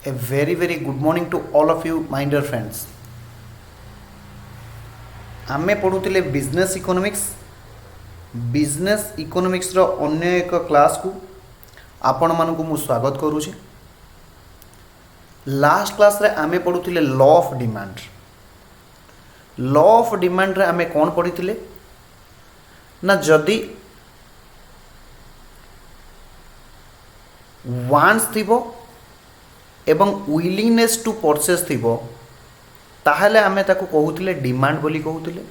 A very good morning to all of you, my dear friends. आमे पढ़ुले business economics रो अन्य एक class को आपण मानक मु स्वागत करुछि। लास्ट क्लास रे आमे पढ़ुले law of demand. Law of demand रे आमे कोन पढ़िथिले ना जदि वांट्स थिबो एवं विलिंगनेस टू परचेस थिबो ताहले आमे ताको कहूथिले डिमांड बोली कहूथिले।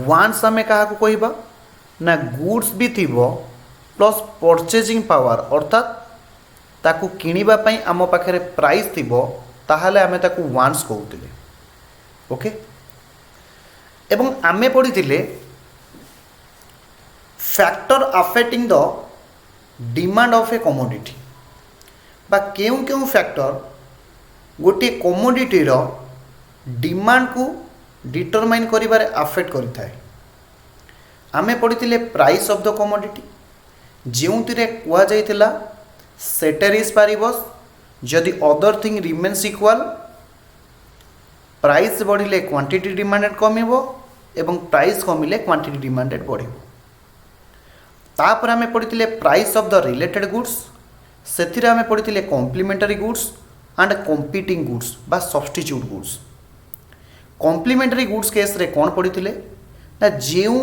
वांट्स आमे काहा को कहिबा ना गुड्स भी थिबो प्लस परचेजिंग पावर अर्थात ताको किनिबा पई आम पाखरे प्राइस थिबो ताहले आमे ताको वांट्स कहूथिले। ओके एवं आमे पढ़िथिले factor affecting the demand of a commodity बा केउ केउ फैक्टर गोटे कमोडिटी रो डिमांड को डिटरमाइन करिबारे अफेक्ट करिथाय। आमे पढ़िथिले प्राइस ऑफ द कमोडिटी जेउतिरे कुआ जायतिला सेटेरिस पारिबस जदि other thing remains equal price बढ़िले क्वांटिटी डिमांडेड कमिबो एवं प्राइस कमिले क्वांटिटी डिमांडेड बढ़िबो। तापर आमे पढ़िथिले price of the related goods सेथिरे आमे पढ़िथिले complementary goods and competing goods बा substitute goods. Complementary goods case रे कोन पढ़िथिले ना जेउ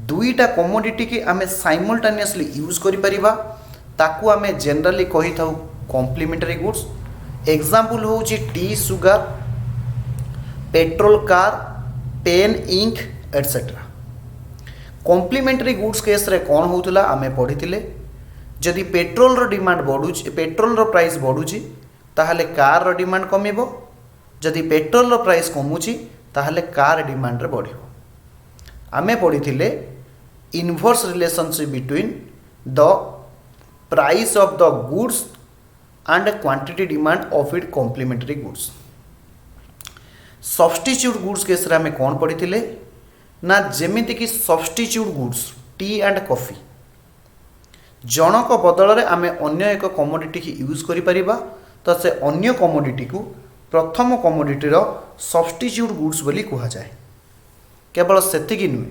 दुईटा कमोडिटी के आमे साइमल्टेनियसली यूज करि परिबा ताकू आमे जनरली कहि थाउ कॉम्प्लीमेंटरी गुड्स। एग्जांपल होउची tea sugar petrol car pen ink etcetera. Complementary goods case रे कोन होउतला आमे पढ़िथिले जदि पेट्रोल रो डिमांड बढ़ुची पेट्रोल रो प्राइस बढ़ुची ताहले कार रो डिमांड कमिबो जदि पेट्रोल रो प्राइस कमुची ताहले कार डिमांड रे बढ़िबो। आमे पढ़िथिले inverse relationship between the price of the goods and quantity demand of it complementary goods. Substitute goods case रे आमे कोन पढ़िथिले ना जेमिति कि substitute goods tea and coffee जनक बदल रे आमे अन्य एक कमोडिटी की यूज करि परिबा तो से अन्य कमोडिटी को प्रथम कमोडिटी रो सब्स्टिट्यूट गुड्स बोली कहा जाए। केवल सेतिकी नुहे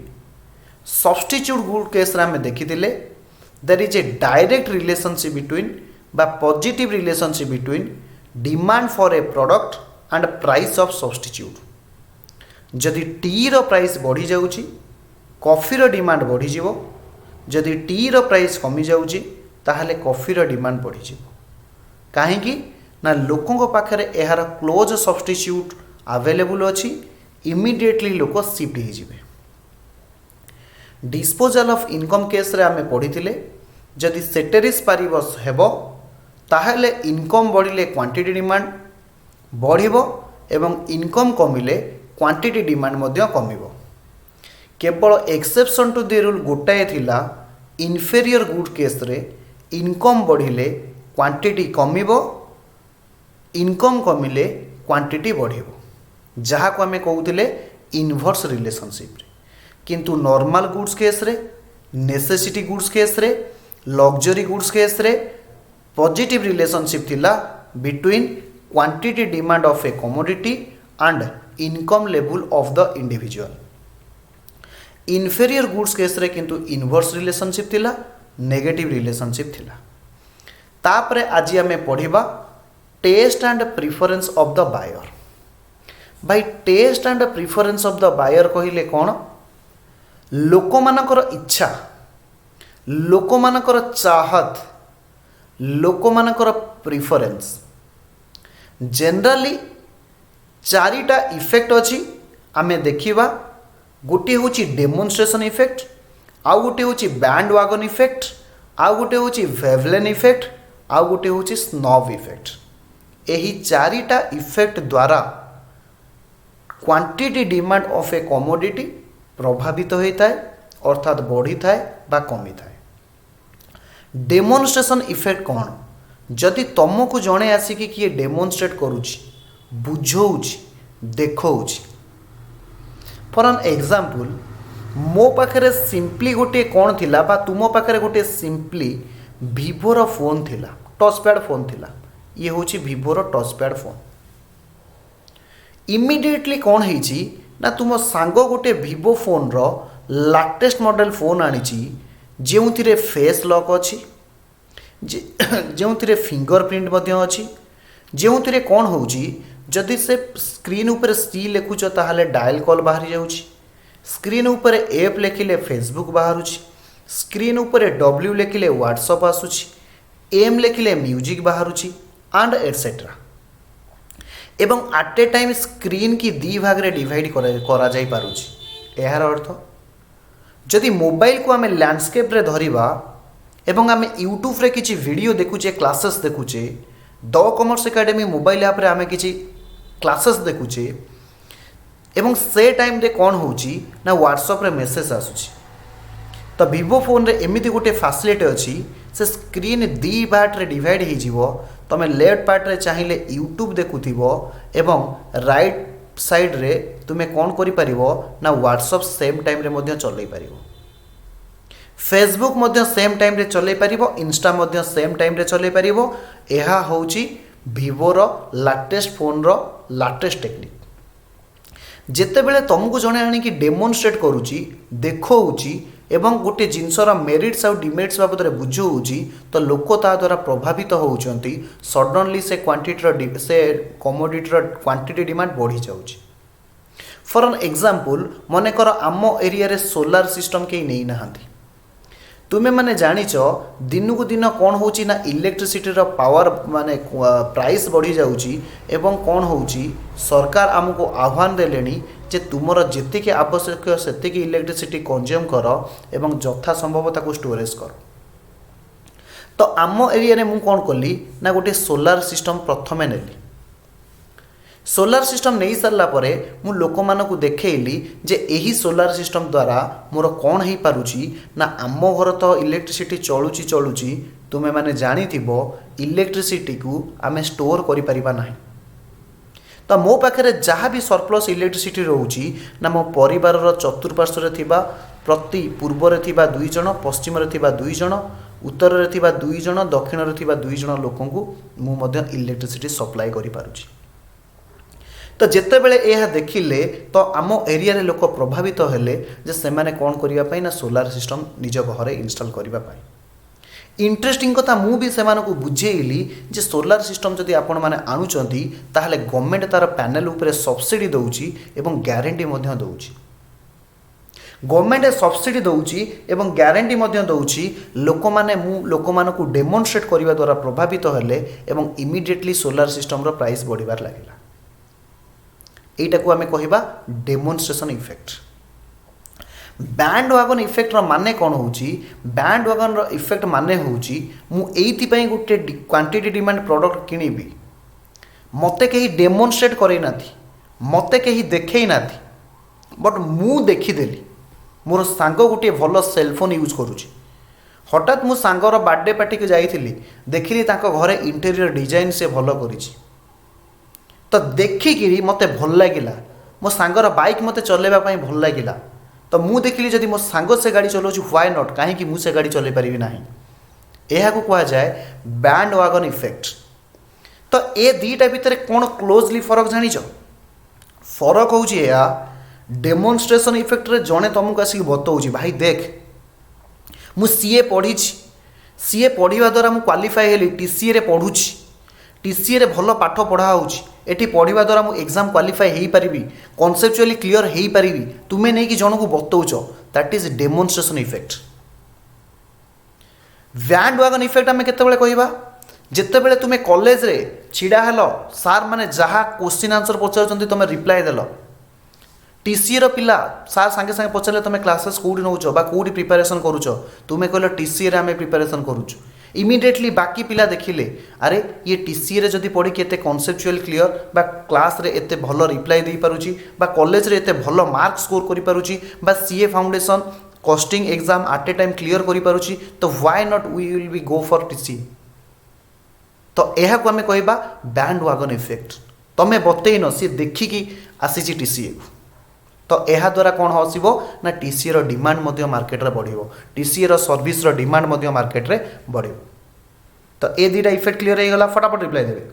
सब्स्टिट्यूट गुड केस रे आमे देखिथिले there is a direct relationship between बा positive relationship between demand for a product and price of substitute. जदि टी रो प्राइस बढ़ी जाउची कॉफी रो डिमांड बढ़ी जीवो जदि टी रो प्राइस कमी जाउची ताहले कॉफी रो डिमांड बढ़ी जीवो। काहेकि ना लोकों पाखरे एहार क्लोज सब्स्टिट्यूट अवेलेबल अच्छी इमिडिएटली लोक शिफ्ट हो जिवे। डिस्पोजल ऑफ इनकम केस रे आमे पढ़िथिले जदि सेटेरिस पारिबस हेबो ताहले इनकम बढ़िले क्वांटिटी डिमांड बढ़िबो एवं इनकम कमिले क्वांटिटी डिमांड मध्य कमिबो। केवल एक्सेप्शन टू द रूल गोटाए थिला इनफेरियर गुड केस रे इनकम बढ़िले क्वांटिटी कमिबो इनकम कमिले क्वांटिटी बढ़िबो जहा को आमे कहउथिले इनवर्स रिलेशनशिप रे। किंतु नॉर्मल गुड्स केस रे नेसेसिटी गुड्स केस रे लग्जरी गुड्स केस रे पॉजिटिव रिलेशनशिप थिला between quantity demand of a commodity and income level of the individual. Inferior goods case रे किंतु इनवर्स रिलेशनशिप थिला नेगेटिव रिलेशनशिप थिला। तापरे आज आमे पढ़िबा taste and preference of the buyer. By taste and preference of the buyer कहिले कोन लोक मानकर इच्छा लोक मानकर चाहत लोक मानकर प्रिफरेंस जनरली चारिटा इफेक्ट अछि आमे देखिबा। गोटे होची डेमोन्स्ट्रेशन इफेक्ट आउ गोटे होची बैंड वागन इफेक्ट आउ गोटे होची वेवलेन इफेक्ट आउ गोटे होची स्नॉब इफेक्ट। एही चारिटा इफेक्ट द्वारा quantity demand of a commodity प्रभावित होता है अर्थात बढ़ी थाए बा कमी थाए। डेमोन्स्ट्रेशन इफेक्ट कौन जदि तुमको जड़े आसिकी किए डेमोन्स्ट्रेट करुची बुझौची देखौची फॉर एन एग्जांपल मो पाखे सिंपली गोटे कौन थिला तुम पाखे गोटे सिंपली भिवोर फोन थिला टच पैड फोन थिला ये हूँ भिवोर टच पैड फोन। इमिडिएटली कौन है ना तुम सांग गोटे भिवो फोन रो लाटेस्ट मॉडल फोन आनी जो फेस लॉक अच्छी जो फिंगरप्रिंट अच्छी जो कौन हो जदि से स्क्रीन उपर सी लिखुच ताहले डायल कॉल बाहरी जाऊँगी, स्क्रीन उपर एप लिखिले फेसबुक बाहरुची, स्क्रीन उपर डब्ल्यू लिखिले व्हाट्सअप आसूची, एम लिखिले म्यूजिक बाहरुची एंड एटसेट्रा। एवं एट ए टाइम स्क्रीन की दी भाग रे डिवाइड करा जाई पारुची। यार अर्थ जदि मोबाइल को आमे लैंडस्केप रे धरिबा एवं आमे यूट्यूब रे किछि वीडियो देखुचे क्लासेस देखुचे the commerce academy mobile app रे आमे किछि क्लासेस देखुचे एवं से टाइम रे कौन होची ना व्हाट्सएप रे मेसेज आसुची। तो भिवो फोन रे एमिति गोटे फैसिलिटी अच्छी से स्क्रीन दी पार्ट रे डिवाइड हो जिवो। तमे लेफ्ट पार्ट रे चाहिए यूट्यूब देखुथिबो एवं राइट साइड रे तुमे कौन करि परिबो ना व्हाट्सएप सेम टाइम रे मध्य चलै परिबो, फेसबुक मध्य सेम टाइम रे चलै परिबो, इंस्टा मध्य सेम टाइम रे चलै परिबो। एहा होची भिवोर लाटेस्ट फोन रो लाटेस्ट टेक्निक। जेतेबेले तुमको जणे आनिकी डेमोन्स्ट्रेट करूची देखौची एवं गोटे जिनसर मेरिट्स आउ डिमेरिट्स बाबद बुझौची तो लोक ता द्वारा प्रभावित होउचंती। सडनली से क्वांटिटी से कमोडिटीर क्वांटिटी डिमांड बढ़ी जाउची। फॉर एन एग्जांपल मनेकर आम एरिया रे सोलार सिस्टम के नहीं नहांती। तुमे माने जानिच दिन को दिन कौन होची ना इलेक्ट्रिसिटी रो पावर माने प्राइस बढ़ी जाउची एवं कौन होची सरकार आमको आह्वान देलेनी जे तुमर जेतिके आवश्यक सेतिके इलेक्ट्रिसिटी कंज्यूम कर एवं यथा संभव ताको स्टोरेज कर। तो आम एरिया रे मु कौन कली ना गोटे सोलार सिस्टम प्रथमे नेली। सोलार सिस्टम नहीं सारा परे मु लोक मानकु देखैली जे एही सोलार सिस्टम द्वारा मोर कौन हो पारुची ना आम घर तो इलेक्ट्रिसिटी चलुची तुमे माने जानिथिबो इलेक्ट्रिसिटी को आमे स्टोर करि परिबा नाही। तो मो पाखे जहाँ भी सरप्लस इलेक्ट्रिसिटी रोची ना मो परिवार चतुर्पार्श्व थिबा प्रति पूर्व रे थिबा 2 जण, पश्चिम रे थिबा 2 जण, उत्तर रे थिबा 2 जण, दक्षिण रे थिबा 2 जण लोकंकु मु मध्य इलेक्ट्रिसिटी सप्लाई करि पारुची। तो जिते बेले यह देखिले तो आम एरिया रे लोक प्रभावित हेले जे से माने कौन करिया पाई ना सोलार सिस्टम निज घरे इंस्टॉल करिबा पाई। इंटरेस्टिंग कथा मु भी सेमानकु को बुझेइली जे सोलार सिस्टम जदि आपण माने आनुचंती ताहले गवर्नमेंट तार पैनल उपरे सब्सिडी दउची एवं ग्यारंटी मध्य दउची। गवर्नमेंट सब्सिडी दउची एवं ग्यारंटी मध्य दउची। लोक माने मु लोक मानकु डेमोन्स्ट्रेट करिवा द्वारा प्रभावित हेले एवं इमिडिएटली सोलार सिस्टम रो प्राइस बढ़िबार लागिला। एटा को आमे कहिबा demonstration effect. Bandwagon effect रो माने कौन होची? बैंड वागन रो इफेक्ट माने होची मु एइथि पई गुटे क्वांटिटी डिमांड प्रोडक्ट किनिबी, मते कहीं डेमोन्स्ट्रेट करे नाथी, मते कहीं देखई नाथी, बट मु देखी देली मोर सांग गुटे भलो सेलफोन यूज करूची। हठात मु सांगर बर्थडे पार्टी को जाइथिली, देखिली ताको घरे इंटीरियर डिजाइन से भलो करिची। तो देखिकी मते भल लगिला, मो सांगर बाइक मते चलेबा पई भल लगिला। तो मु देखिली जदि मो सांग से गाड़ी चलाउछु व्हाई नॉट, काहे कि मु से गाड़ी चले परिबी नाही। एहा को कहा जाए बैंड वागन इफेक्ट। तो ए दीटा भितर कोन क्लोजली फरक जानिछ? फरक होउची या डेमोन्स्ट्रेशन इफेक्ट रे जणे तुमको आसी बतौची भाई देख मु सीए पढिछि, सीए पढ़िवा द्वारा मु क्वालिफाई हेली, टीसीए रे पढुछि, टीसीए रे भलो पाठ पढ़ा होउछि, एटी पढ़िवा द्वारा मु एग्जाम क्वालिफाई हेई परिबी, कॉन्सेप्चुअली क्लियर हेई परिबी। तुमे नै कि जणको बतौछ, that is demonstration effect. Bandwagon effect आमे केते बेले कहिबा? जेते बेले तुमे कॉलेज रे छिडा हेलो, सार माने जहा क्वेश्चन आंसर पचाउचंती तुमे रिप्लाई देलो, टीसीए रो पिला सार संगे संगे पचारले तुमे क्लासेस कोडी नउचो बा कोडी प्रिपरेशन करूचो, तुमे कहलो टीसीए रे आमे प्रिपरेशन करूचो। इमिडिएटली बाकी पिला देखिले अरे ये टीसीए रे जदि पढ़ी एते कॉन्सेप्चुअल क्लियर बा क्लास रे एते भलो रिप्लाई दे पारुची बा कॉलेज रे एते भलो मार्क स्कोर करि पारुची बा CA foundation costing exam at a time clear करि पारुची, तो why not we will be go for TCA. तो एहा को हमें कहबा बैंड वागन इफेक्ट। तमे बतेइनो सी देखिकी आसीची टीसीए को, तो यह द्वारा कौन हसिबो ना टीसीए रो डिमांड मध्य मार्केट रे बढ़िबो, टीसीए रो सर्विस रो डिमांड मध्य मार्केट रे बढ़िबो। तो ए दुटा इफेक्ट क्लीयर हो गला फटाफट रिप्लाई देवे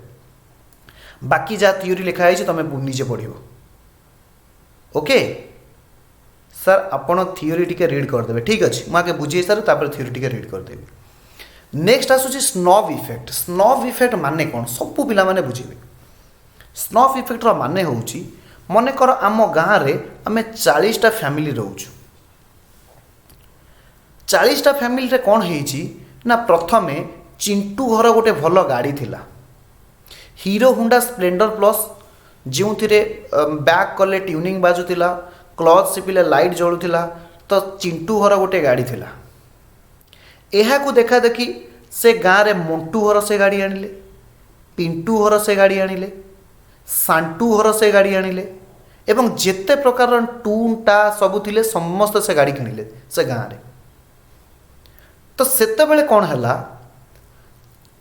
बाकी जहाँ थ्योरी लिखाई तुम निजे पढ़ ओके सर आपण थ्योरी टिके रीड करदे ठीक अच्छे मुझे बुझे सर थ्योरी टिके रीड करदेवी नेक्स्ट आसूँ स्नॉब इफेक्ट स्नॉब इफेक्ट माने कौन सबू पिला माने बुझे स्नॉब इफेक्ट माने हूँ मनकर आम गाँव में आम 40टा फैमिली रोचु 40टा फैमिली कौन है प्रथम चिंटू घर गोटे भल गाड़ी थिला हीरो हुंडा स्प्लेंडर प्लस जो बैक कले ट्यूनिंग बाजुला क्लच सिपिले लाइट जलुला तो चिंटू घर गोटे गाड़ी थिला यह देखा देखी से गाँव में मंटू घर से गाड़ी आनिले पिंटू घर से गाड़ी आनिले सांटू घर से गाड़ी आनिले एवं जेते प्रकार टूटा सबू थिले समस्त से गाड़ी किଣିले से गाँव में तो सेते बेले कौन है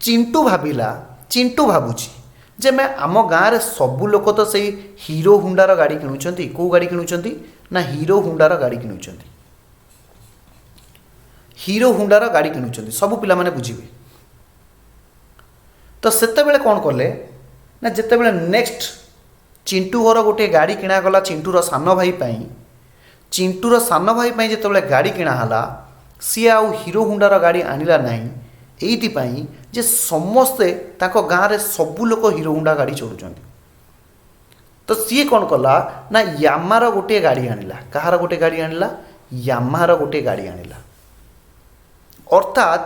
चिंटू भावुची जे मैं आम गाँव में सबू लोक तो से हीरो हुंडार गाड़ी किणुचंती कौ गाड़ी किणुचंती ना हीरो हुंडार गाड़ी किणुचंती हीरो हुंडार गाड़ी किणुचंती सबू पिला माने बुझिबे तो सेते बेले कौन कले ना जेते बेले नेक्स्ट चिंटू घर गोटे गाड़ी किणा गला चिंटूर सान भाई चिंटूर सान भाई जिते गाड़ी किणाला सी आउ हीरो हुंडार गाड़ी आनिला नहीं एइथिपाई जे समस्ते ताको गाँव में सबू लोक हीरो हुंडा गाड़ी चलुचंती तो सी कौन कला ना यामार गोटे गाड़ी आनिला कहार गोटे गाड़ी आनिला यामार गोटे गाड़ी आनिला अर्थात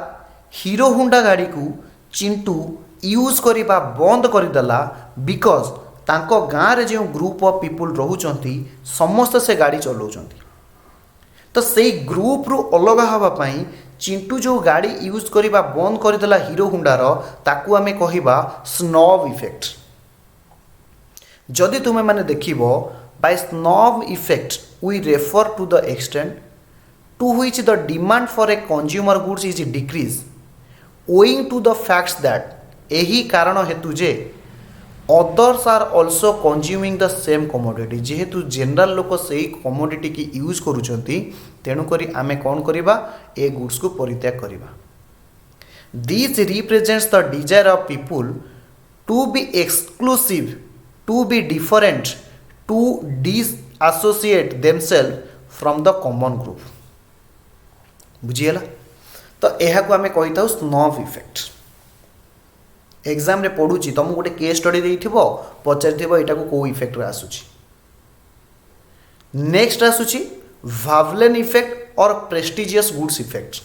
हीरो हुंडा गाड़ी को चिंटू यूज करवा बंद करदेला बिकज तांको गाँव में जो ग्रुप ऑफ पीपुल रोचंती समस्त से गाड़ी चलाउचंती तो से ग्रुप रु अलग हाँवाई चिंटू जो गाड़ी यूज करवा बंद करदेला हीरो हुंडार ताकू आमे कहिबा स्नॉब इफेक्ट जदि तुमे माने देखिबो by snob effect we refer to the extent to which the demand for a consumer goods is decrease owing to the facts that एही कारण हेतु जे others are also consuming the same commodity जेहेतु general लोक से commodity की use करुँच तेणुक आम कौन करवा ए गुड्स को परित्याग करवा this represents the desire of people to be exclusive to be different to disassociate themselves from the common group बुझीगला तो यह को आम कही था स्नॉब इफेक्ट एग्जाम रे पढ़ुची तुमको गोटे केस स्टडी देइथिबो पचारिथिबो एटा को को इफेक्ट रे आसुची नेक्स्ट आसुची वावलेन इफेक्ट और प्रेस्टिजियस गुड्स इफेक्ट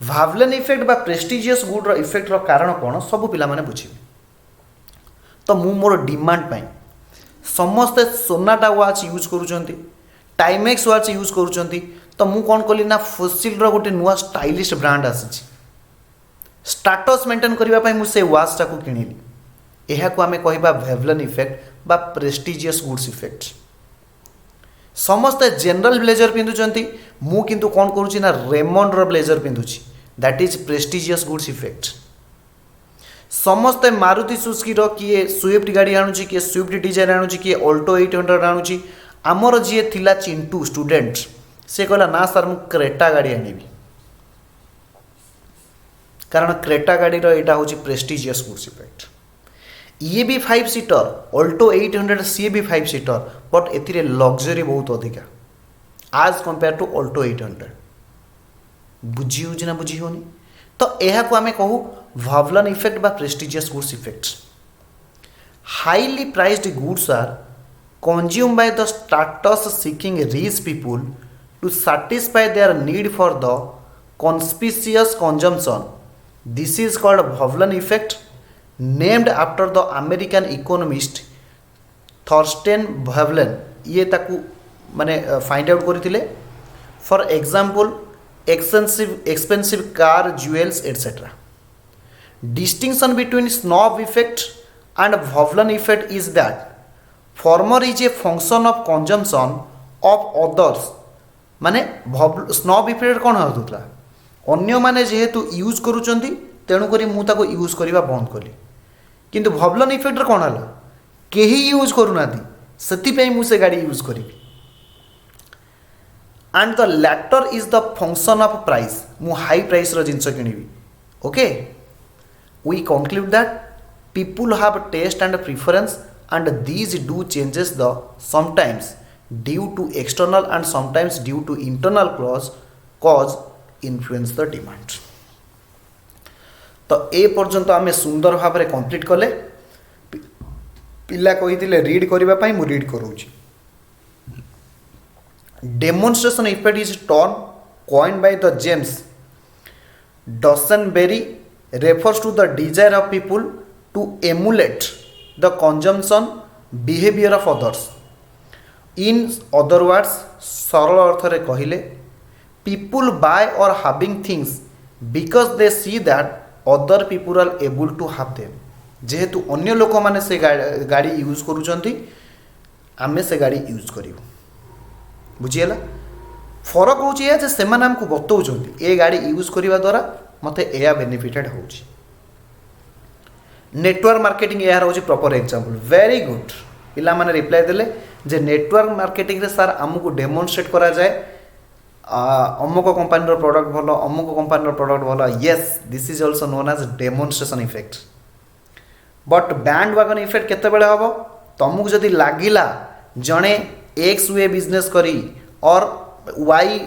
वावलेन इफेक्ट बा प्रेस्टिजियस गुड रो इफेक्ट रो कारण कोन सब पिला माने बुझिबे तो मु मोर डिमांड पाई समस्त सोनाटा वाच यूज करूचंती टाइमेक्स वाच यूज करूचंती तो मु कोन कली ना फोसिल रो गोटे नुवा स्टाइलिश ब्रांड आसीची स्टाटस मेंटेन करने मुझे वाचटा को किणिली यह को आम कहवा वावलेन इफेक्ट बा प्रेस्टिजियस गुड्स इफेक्ट समस्ते जनरल ब्लेजर पिंधुचंती मु किंतु कौन करुँची ना रेमंड रो ब्लेजर पिंधुची that is prestigious goods effect समस्ते मारुति सुजुकी रो किए स्विफ्ट गाड़ी आणुची किए स्विफ्ट डिजायर आणुची किए ऑल्टो 800 आणुची आमर जी थिला चिंटू स्टूडेंट से कहला ना सर मु क्रेटा गाड़ी आनिबी कारण क्रेटा गाड़ी यहाँ हूँ प्रेस्टिजियस गुड्स इफेक्ट ये भी 5 सीटर ऑल्टो 800 सी भी 5 सीटर बट ए लग्जरी बहुत अधिका आज कंपेयर टू ऑल्टो 800 बुझी हो ना बुझी होनी तो यह को आम कहू वावलेन इफेक्ट बा prestigious goods effect highly priced goods are consume by the status seeking rich people to satisfy their need for the conspicuous consumption. This is called Vavlen effect, named after the American economist Thorstein Vavlen. ये ताकू माने find out करथिले. For example, expensive car, jewels, etc. Distinction between snob effect and Vavlen effect is that former is a function of consumption of others. माने snob effect कौन होता अन्य माने जेहेतु यूज करूचंती तेणुक मुझे यूज करवा बंद कली किंतु वावलेन इफेक्ट कौन है केही यूज करूना से मुझे गाड़ी यूज करी and the latter is the function of price मु हाई प्राइस रो जिनस किनिबी okay we conclude that people have taste and preference, and these do changes the sometimes due to external and sometimes due to internal cause influence the demand. तो ए पर्यंत आम सुंदर भाव में कंप्लीट कले। पिला कही रीड करने मु रीड करूँगी। Demonstration effect is term coined by the James Dusanberry refers to the desire of people to emulate the consumption behavior of others. In other words, सरल अर्थ रे कहिले people buy or having things because they see that other people are able to have them. जेहेतु अन्य लोक माने से गाड़ी use करूचंती आमे से गाड़ी यूज करिवु। बुझिएला फरक होची जे सेमान हमको बतौचंती ए गाड़ी यूज करिवा द्वारा मते एया बेनिफिटेड होची। नेटवर्क मार्केटिंग यार होची प्रॉपर एग्जांपल। वेरी गुड पिला माने रिप्लाई देले जे नेटवर्क मार्केटिंग रे सर हमको डेमोन्स्ट्रेट करा जाए अमुक कंपनी रो प्रोडक्ट भलो अमुक कंपनी रो प्रोडक्ट भलो। Yes this is also known as demonstration effect. But bandwagon effect केते बेले हबो तुमको जदी लागिला जणे एक्स वे बिजनेस करी और वाई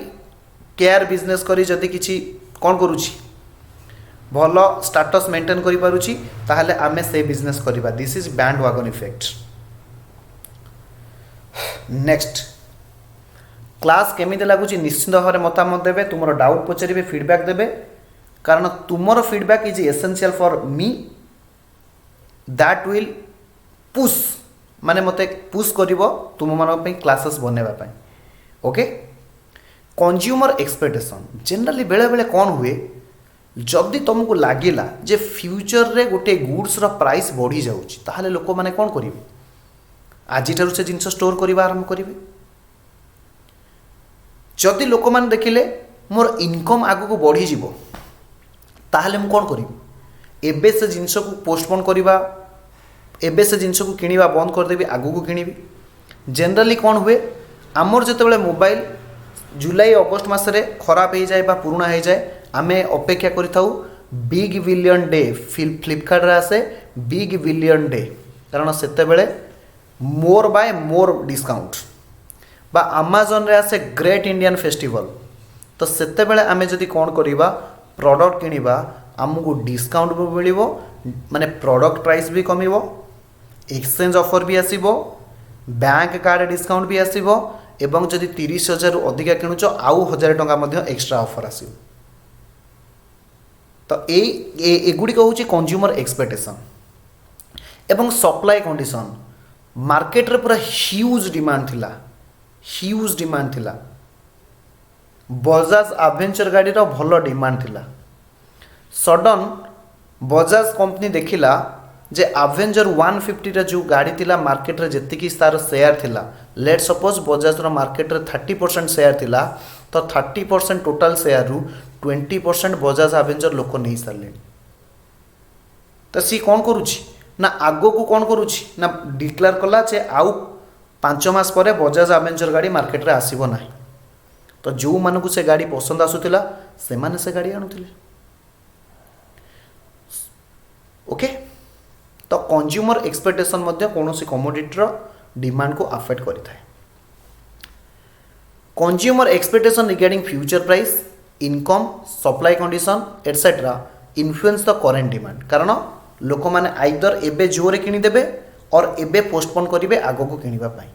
केयर बिजनेस करी जदी किछि कोन करूछि भलो स्टेटस मेंटेन करि पारुछि ताहले आमे से बिजनेस करिबा। This is band wagon effect. Next class केमिति लागुछि निश्चित भाव में मतामत देबे तुमरो डाउट पचारिबे फीडबैक देबे कारण तुमरो feedback is essential for me that will push माने मते पुश करिवो तुम मानक पे क्लासेस बनेबा पे। ओके कंज्यूमर एक्सपेक्टेशन जनरली बेले बेले कौन हुए जदि तुमको लगिला जे फ्यूचर रे गोटे गुड्स रो प्राइस बढ़ी जाउछि ताहले लोक माने कौन करिवे आज ठारू से जिनस स्टोर करबा आरंभ करिवे। जदि लोक माने देखिले मोर इनकम आगु को बढ़ी जिवो ताहले मु कौन करिवे एबे से जिनस को पोस्टपोन करबा एबे से जिनस को किनिबा बंद कर देबी आगु को किनिबी। जनरली कौन हुए आमर जेतेबेले मोबाइल जुलाई अगस्ट मासरे खराब हो जाए पुराणा हो जाए आमे अपेक्षा करि थाउ बिग बिलियन डे फ्लिपकार्ट रे आसे बिग बिलियन डे कारण सेते बेले मोर बाय मोर डिस्काउंट बा अमेज़न रे आसे ग्रेट इंडियन फेस्टिवल। तो सेते बेले आमे जदि कोन करिबा प्रोडक्ट किनिबा आमको डिस्काउंट भी मिलिबो माने प्रोडक्ट प्राइस भी कमिबो एक्सचेंज ऑफर भी आसीबो बैंक कार्ड डिस्काउंट भी आसीबो एवं जदि 30,000 रु अधिका किणुच आउ 1000 टंका मध्य एक्स्ट्रा ऑफर आसीबो। तो एगुड़िक हूँ कंज्यूमर एक्सपेक्टेशन एवं सप्लाई कंडीशन मार्केट रे पूरा ह्यूज डिमांड थिला बजाज एडवेंचर गाड़ी रो भलो डिमांड थिला। सडन बजाज कंपनी देखिला जे एवेंजर 150 रे जो गाड़ी थिला मार्केट रे जेतिकी तार शेयर थिला लेट सपोज बजाज रो मार्केट रे 30% शेयर थिला तो 30% टोटल शेयर रु 20% बजाज एवेंजर लोक नहीं सारे। तो सी कौन करुछि ना आगो को कौन करुछि ना डिक्लेयर कला जे आउ 5 मास पर बजाज एवेंजर गाड़ी मार्केट रे आसीबो नाही। तो जो मानकु से गाड़ी पसंद आसुथिला से माने से गाड़ी आनुथिले। ओके तो कंज्यूमर एक्सपेक्टेशन मध्य कौनसी कमोडिटी रो डिमांड को अफेक्ट करिथाय। Consumer expectation regarding future price income supply condition etcetera influence the current demand कारण लोक माने आइदर एबे जोरे किनी देबे और एबे पोस्टपोन करिवे आगो को किनिबा पाई।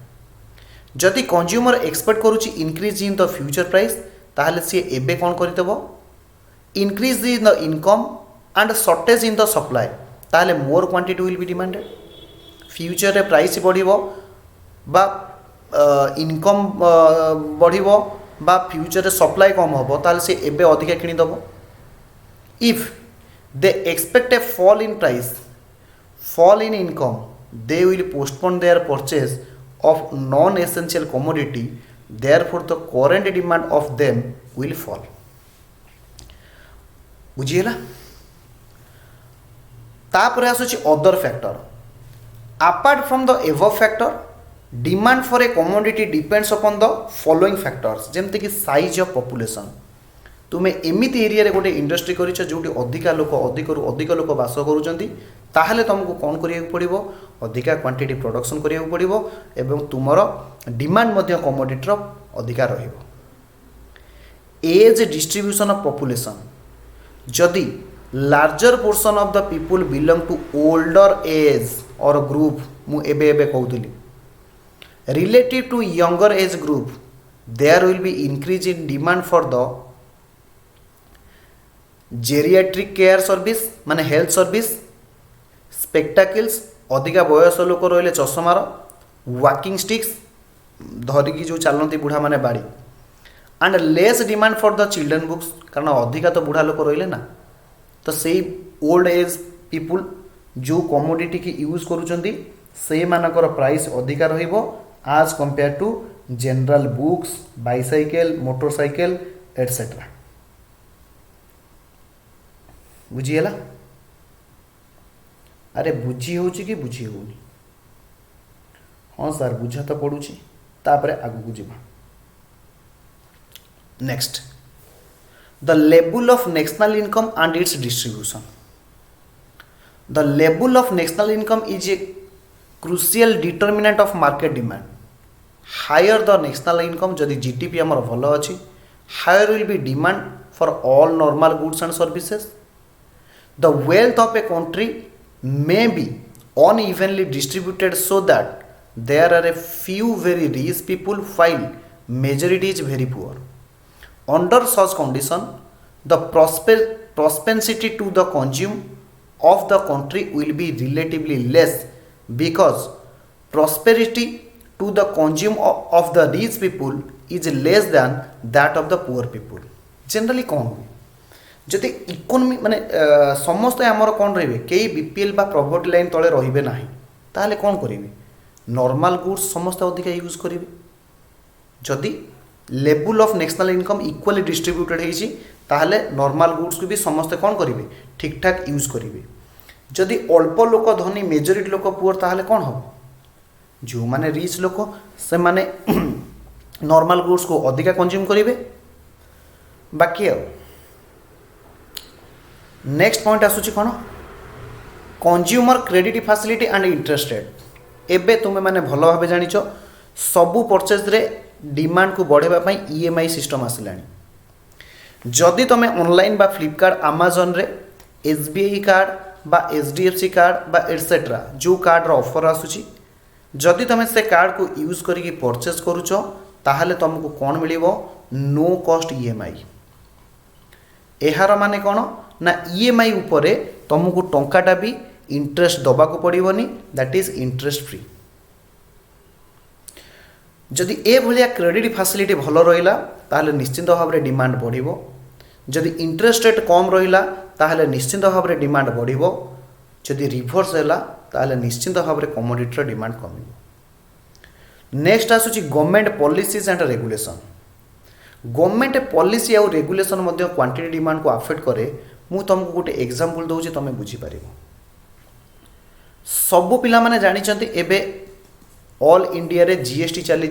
जदि कंज्यूमर एक्सपेक्ट करूची increase in the future price ताहले सी एबे कोन करितबो increase in the income and shortage in the supply ताहले more quantity will be demanded. Future रे प्राइस बढ़िबो बा इनकम बढ़िबो बा फ्यूचर रे सप्लाई कम होबो ताहले से एबे अधिका किनी दबो। If they expect a fall in price fall in income they will postpone their purchase of non-essential commodity, therefore the current demand of them will fall. बुझिएला तापर आसुची other factor apart from the above factor demand for a commodity depends upon the following factors जेमते कि size of population तुमे एमिति area रे गोटे industry करिछ जोटी अधिका लोक अधिक लोक बास करूछंती ताहले तुमको कौन करिया पड़िबो अधिका क्वांटिटी प्रोडक्शन करिया पड़िबो एवं तुमर डिमांड मध्य कमोडिटी अधिका रहिबो। एज डिस्ट्रीब्यूशन ऑफ पॉपुलेशन जदि larger portion of the people belong to older age और ग्रुप मु एबे कहूली relative to younger age group there will be increase in demand for the geriatric care service माने health service spectacles अधिका बयस लोक रहिले चश्मार वॉकिंग स्टिक्स धरिकी जो चलती बुढ़ा माने बाड़ी and less demand for the children books कारण अधिका तो बुढ़ा लोक रहिले ना तो से ओल्ड एज पीपुल जो कमोडिटी की यूज करूचंती से मानकर प्राइस अधिका रहिबो आज compare to general books bicycle motorcycle etcetera. बुझीगला अरे बुझी होची कि बुझी होनी हाँ सर बुझा तो पड़ुची तापरे आगु को जीवा। Next the level of national income and its distribution. The level of national income is a crucial determinant of market demand. Higher the national income जदि जीडीपी आमर भल अच्छी higher will be demand for all normal goods and services. The wealth of a country may be unevenly distributed so that there are a few very rich people while majority is very poor. Under such condition, the propensity to the consume of the country will be relatively less because prosperity to the consume of the rich people is less than that of the poor people. Generally कौन हुए जदि economy माने समस्त आमर कौन रहिबे कई BPL बा प्रॉपर्टी लाइन तले रहिबे नाही ताहले कौन करिवे नॉर्मल गुड्स समस्त अधिक यूज करिवे। जदि level of national income equally distributed होईची ताहले नॉर्मल गुड्स को भी समस्त कौन करिवे ठीक ठाक यूज करिवे। जदि अल्प लोक धनी मेजोरिटी लोक पुअर ताहले कौन हो जो माने रिच लोक से माने नॉर्मल गुड्स को अधिका कंज्यूम करिवे। बाकी नेक्स्ट पॉइंट आसुची कौन consumer credit facility and interest rate. एबे तुमे माने भल भाव जानिछ सबू परचेज रे डिमांड को बढ़ेबा पई ईएमआई सिस्टम आसिलानी। जदि तुमे ऑनलाइन बा फ्लिपकार्ट अमेजन रे एसबीआई कार्ड बा एचडीएफसी कार्ड बा एटसेट्रा जो कार्ड रो ऑफर आसुची जदि तुमे से कार्ड को यूज करिकी परचेज करूछ ताहले तुमको कौन मिलिबो नो कॉस्ट ईएमआई। एहार माने कौन ना ईएमआई उपरे तुमको टंकाटा भी इंटरेस्ट दबा को पड़ोनी दैट इज इंटरेस्ट फ्री। जदि ए भलिया क्रेडिट फैसिलिटी भल रहिला ताहले निश्चिंत भाव में डिमांड बढ़िबो। जदि इंटरेस्ट रेट कम रहिला ताहले निश्चिंत भाव में डिमांड बढ़िबो। जदि रिवर्स हैला ताहले निश्चिंत भाव में कमोडिटी डिमांड कमिबो। नेक्स्ट आसुची government policies and regulation. Government policy आउ रेगुलेशन मध्य क्वांटिटी डिमांड को अफेक्ट करे। मु तुमको गोटे एग्जांपल दउची तमे बुझी पारिबो। सबु पिला माने जानिचंती एबे ऑल इंडिया रे जीएसटी चली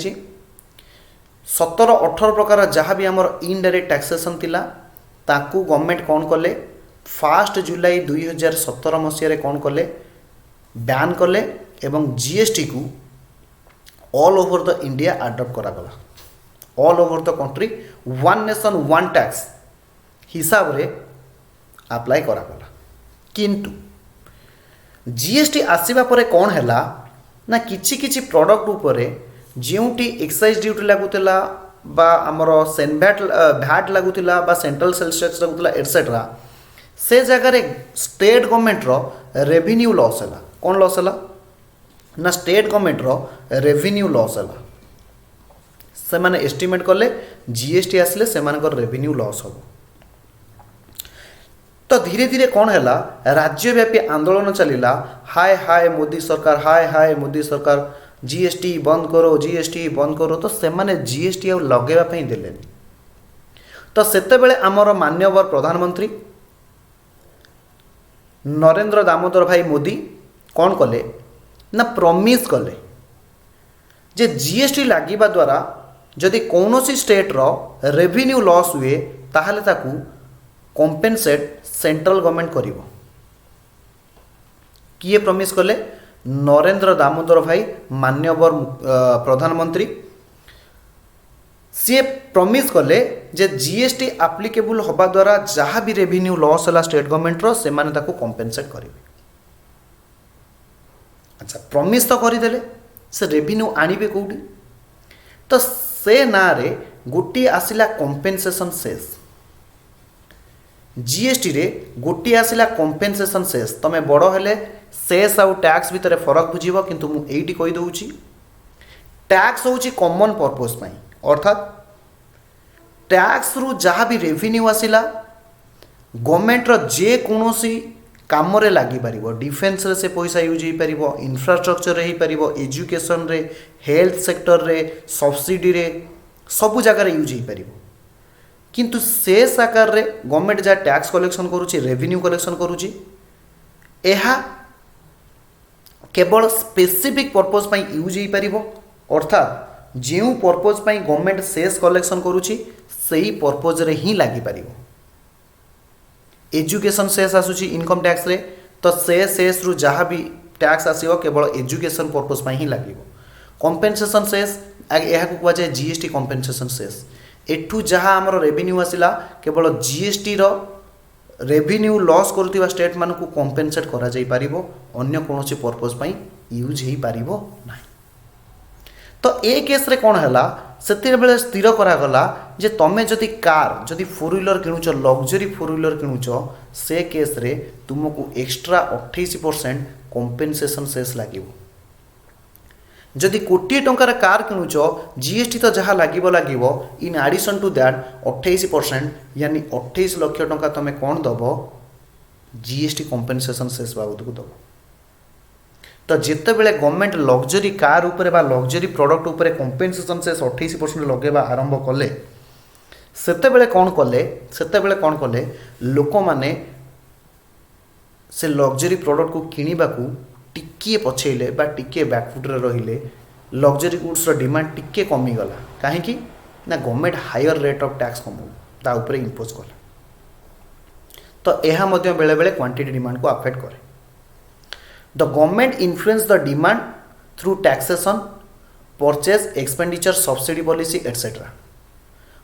17-18 प्रकार जहाँ भी आमर इनडायरेक्ट टैक्सेसन थिला ताकू गवर्नमेंट कौन कले 1 जुलाई 2017 मसीह कौन कले बैन कले एवं जीएसटी को all over the India adopt करागला। All over the country one nation one tax हिसाब रे अप्लाई करागला। किंतु जीएसटी आसीबा परे कौन हैला ना किछि किछि प्रोडक्ट उपरे जेउटी एक्साइज ड्यूटी लागुतला बा आमर सेनभैट भैट लागुतला बा सेंट्रल सेल्स टैक्स लागुतला एटसेट्रा से जगह रे स्टेट गवर्नमेंट रो रेवेन्यू लॉस हैला। कौन लॉस हैला ना स्टेट गवर्नमेंट रो रेवेन्यू लॉस हैला। से माने एस्टिमेट कले जीएसटी आसले से मानकर रेवेन्यू लॉस हो। तो धीरे धीरे कौन है राज्यव्यापी आंदोलन चलला हाय हाय मोदी सरकार हाय हाय मोदी सरकार जीएसटी बंद करो जीएसटी बंद करो। तो से माने जीएसटी आउ लगेवा पई देलेनी। तो सेते बेले आमर मान्यवर प्रधानमंत्री नरेंद्र दामोदर भाई मोदी कौन कले ना प्रॉमिस कले जे जीएसटी लागिबा द्वारा जदि कौनसी स्टेट रो रेवेन्यू लॉस हुए ताहले ताकू कॉम्पेनसेट सेंट्रल गवर्नमेंट करिवो। किए प्रमिस कले? नरेंद्र दामोदर भाई मान्यवर प्रधानमंत्री सी प्रमिस कले जे जीएसटी एप्लिकेबल होबा द्वारा जहाँ भी रेवेन्यू लॉस है स्टेट गवर्नमेंट रो से माने ताकू कॉम्पेनसेट करेंगे। अच्छा प्रमिस तो करदेले से रेवेन्यू आनिबे कोठी? तो से ना रे गोटी आसिला कॉम्पेनसेशन सेस। जीएसटी रे गोटी आसिला कॉम्पेनसेशन सेस। तमे बड़ हेले सेस आउ टैक्स भितर फरक बुझीबो, किंतु मु एइटी कहि दउची टैक्स होची कॉमन पर्पस पई, अर्थात टैक्स रु जहाँ भी रेवेन्यू आसिला गवर्नमेंट रो जे कोनोसी काम रे लागी पारिबो। डिफेंस रे से पैसा यूज हो पारिबो, इंफ्रास्ट्रक्चर रे ही पारिबो, एजुकेशन रे, हेल्थ सेक्टर रे, सब्सिडी रे, सबु जगह रे यूज हो पारिबो। किंतु से आकार रे गवर्नमेंट जहाँ टैक्स कलेक्शन करूची, रेवेन्यू कलेक्शन करूची, एहा केवल स्पेसिफिक पर्पस पई यूज हो पारिबो। अर्थात जो पर्पस पई गवर्नमेंट सेस कलेक्शन करूची सही पर्पस रे ही लागी पारिबो। एजुकेशन सेस आसुची इनकम टैक्स रे, तो से सेस रु जहाँ भी टैक्स आसीबो केवल एजुकेशन पर्पस पई ही लागिबो। कॉम्पेनसेशन सेस यह कुआ जाए जीएसटी कॉम्पेनसेशन सेस। एठू जहाँ आमर रेवेन्यू आसिला केवल जीएसटी रो रेवेन्यू लॉस करुवा स्टेट मान को कॉम्पेनसेट करा जाई पारिबो, अन्य कोनोसी पर्पस पई यूज ही पारिबो नाही। तो ए केस रे कौन हैला सेतिर बेले स्थिर करा गला जे तमे जदि कार जदि 4 व्हीलर किणुच, लग्जरी 4 व्हीलर किणुच, से केस रे तुमको एक्स्ट्रा 28% कॉम्पेनसेशन सेस लागिबो। जदि कोटी टंकार कार किणुच जीएसटी तो जहाँ लागिबो लागिबो, इन एडिशन टू दैट 28% यानी 28 लाख टंका तमे कौन दबो जीएसटी कॉम्पेनसेशन सेस बाबद को दबो। तो जिते बेले गवर्नमेंट लग्जरी कार उपरे बा लग्जरी प्रोडक्ट उपरे कॉम्पेनसेशन सेस 28% लगेबा आरंभ कले, सेते बेले कौन कले लोक माने से लग्जरी प्रोडक्ट को किनिबा को टिके पछेले बा टिके बैकफुट रे रहिले, लग्जरी गुड्स रो डिमांड टिके कमी गला। काहे कि ना government higher rate of tax कम ता उपरे इंपोज कला। तो यह मध्य बेले बेले क्वांटिटी डिमांड को अफेक्ट करे। The government influence the demand through taxation, purchase, expenditure, subsidy policy, etc.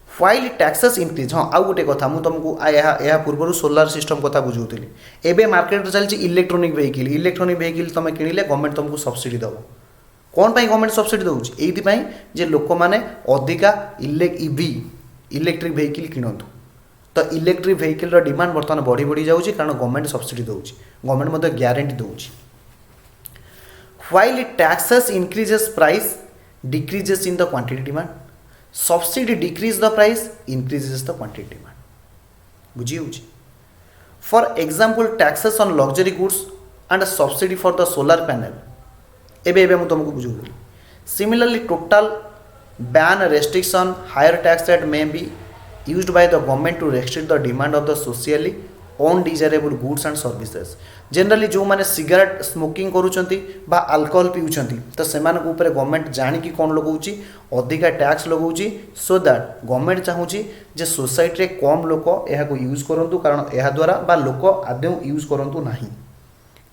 While taxes increase, हाँ आउ गोटे कथा मु तुमको यह पूर्व सोलार सिस्टम कथा बुझाऊली। एबे मार्केट चलती इलेक्ट्रोनिक व्हीकल तुम किणिले गवर्नमेंट तुमको सब्सिडी दब। कौन पाई गवर्नमेंट सब्सिडी दउछि? एइथि जे लोक माने अधिका इलेक्ट्रिक व्हीकल किणतु। तो इलेक्ट्रिक व्हीकल डिमांड बर्तमान बढ़ी बढ़ी जाऊँगी कारण गवर्नमेंट सब्सिडी दउछि, गवर्नमेंट मते guarantee दउछि। While taxes increases price, decreases in the quantity demand. Subsidy decrease the price, increases the quantity demand. बुझी होची? For example, taxes on luxury goods and subsidy for the solar panel. एबे मु तुमको बुझाऊली। Similarly, total ban restriction, higher tax rate may be used by the government to restrict the demand of the socially undesirable goods and services. Generally जो मैंने cigarette smoking करूछंती बा alcohol पिउछंती तो सेमान को ऊपर government जानिकी कौन लगाउची अधिका टैक्स लगाउची, सो दैट गवर्नमेंट चाहूची जे सोसाइटी रे कम लोक एहा को यूज करंतु, कारण एहा द्वारा बा लोक आदौ यूज करंतु नाही।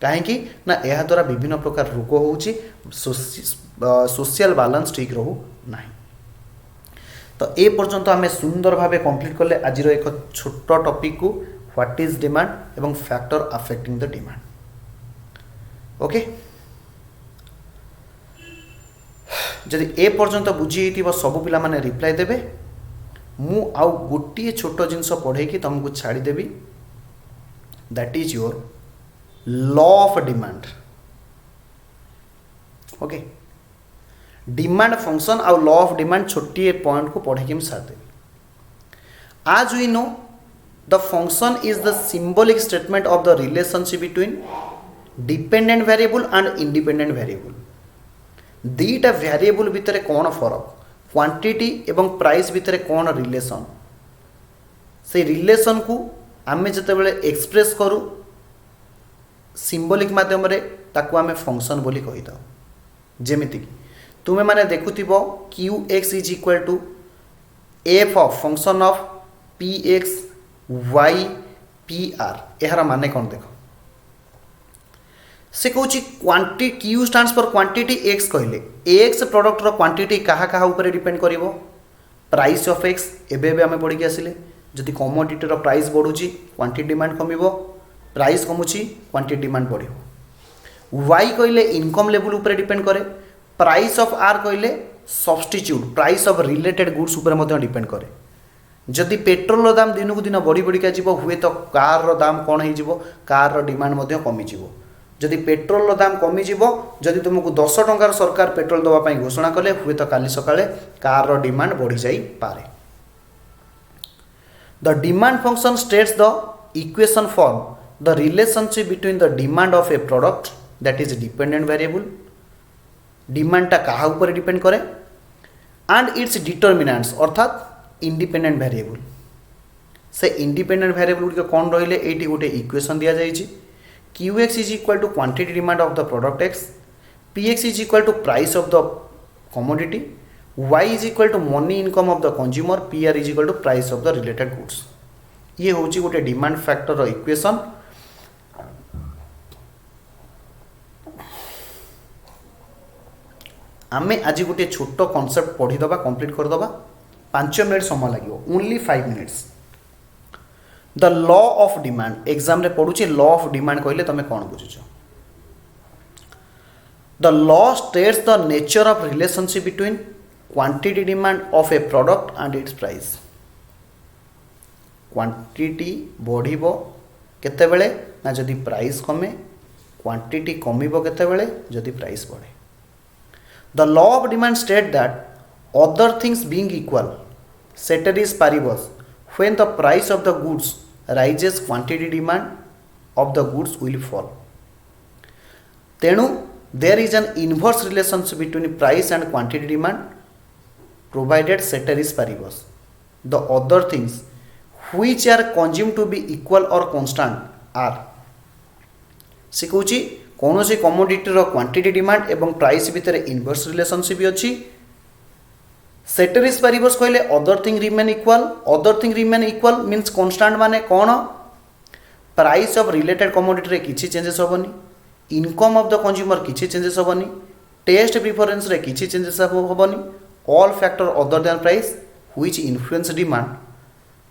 काहेकि ना एहा द्वारा विभिन्न प्रकार रोग होउची, सोशल बैलेंस ठीक रहू नाही। तो ए पर्यंत आमे सुंदर भावे कंप्लीट करले आज एक छोट टॉपिक को व्हाट इज डिमांड एवं factor affecting the demand. Okay, जदि ए पर्यंत बुझी सब पिला माने रिप्लाई देबे। मु आउ गोटे छोट जिनस पढ़े कि तुमको छाड़ी देबी, that is your law of demand. Okay, demand function आउ लॉ ऑफ डिमांड छोटी पॉइंट को पढ़े कि छाड़ देबी। आज we know the function is the symbolic statement of the relationship between dependent variable and independent variable. दीटा वेरिएबल भितर कौन फरक, क्वांटिटी एवं प्राइस भितर कौन रिलेशन, से रिलेशन को आमे जतेबेले एक्सप्रेस करू सिंबलिक माध्यम रे ताकू आमे फंक्शन बोली कहि दाओ। जेमिति कि तुमे माने देखुथिबो QX is equal to F of function of P X Y P R यार माने कौन देख से कौन quantity Q stands for quantity X कहले एक्स प्रोडक्टर क्वांटिटी कहा कहा ऊपर डिपेंड करिवो प्राइस ऑफ एक्स एबे आम पढ़ी आसिले जदि कमोडिटीर प्राइस बढ़ुची क्वांटिटी डिमांड कमिबो प्राइस कमुची क्वांटिटी डिमांड बढ़िबो वाई कहले इनकम लेवल ऊपर डिपेंड करे प्राइस ऑफ आर कहले substitute price of related goods ऊपर मध्य डिपेंड करे जदि पेट्रोल दाम दिन को दिन बढ़ी बढ़िका जीव हुए तो कार दाम कौन हो कार डिमांड मध्य कमी जीव जदि पेट्रोल दाम कमी जीव जदि तुमको 10 टंकार सरकार पेट्रोल दवाई घोषणा कले हुए तो काली सकाळे कार डिमांड बढ़ी जाई पारे the demand function states the equation form the relationship between the demand of a product that is dependent variable डिमांडटा कहा ऊपर डिपेंड करे एंड इट्स डिटरमिनेंट्स अर्थात इंडिपेंडेंट वेरिएबल से इंडिपेंडेंट वेरिएबल गुड़िक कौन रहिले एटी गोटे इक्वेशन दिया जाइए Q X is equal to quantity demand of the product X P X is equal to price of the commodity Y is equal to money income of the consumer P R is equal to price of the related goods ये हूँ गोटे demand factor equation आमे आज गोटे छोट concept पढ़ीदबा complete करदबा 5 minute समय लगे only 5 minutes the law of demand exam रे पढ़ुची लॉ ऑफ डिमांड कहले तुम कौन बुझुच the law states the nature of relationship between quantity demand of a product and its price quantity बढ़िबो केतेबेले ना जदि प्राइस कमे क्वांटिटी कमिबो केतेबेले जदि प्राइस बढ़े the law of demand state that other things being equal ceteris paribus when the price of the goods rises quantity demand of the goods will fall tenu there is an inverse relationship between price and quantity demand provided ceteris paribus the other things which are consumed to be equal or constant are से कहूँ कौन से कमोडिटीर quantity demand एवं price भितर inverse relationship अच्छी ceteris paribus कहले other thing remain equal means constant माने कौन प्राइस ऑफ रिलेटेड कमोडिटी रे किछि चेंजेस होबनी इनकम ऑफ द कंज्यूमर किछि चेंजेस होबनी टेस्ट प्रिफरेंस रे किछि चेंजेस होबनी all factor other than price which influence demand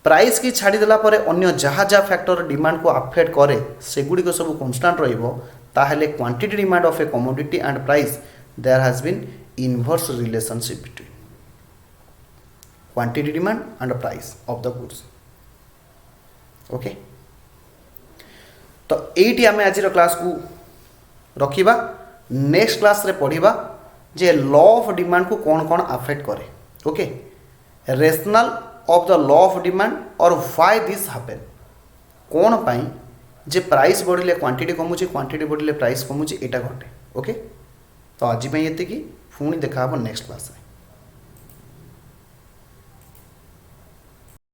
price की छाड़ी देला परे अन्य जहाँ जहाँ फैक्टर डिमांड को अफेक्ट करे सेगुड़ी को सब कॉन्स्टेंट रहिबो ताहेले quantity demand of a commodity and price there has been inverse relationship between quantity demand and price of the goods okay तो एटी आम आज क्लास को रखिबा नेक्स्ट क्लास रे पढ़िबा जे लॉ ऑफ डिमांड को कौन कौन अफेक्ट करे okay rational of the law of demand और व्हाई दिस हैपन कौन पाई जे प्राइस बढ़िले क्वांटिटी कमुची क्वांटिटी बढ़िले प्राइस कमुची एटा घटे ओके तो आज एति की पुणी देखा नेक्स्ट क्लास रे।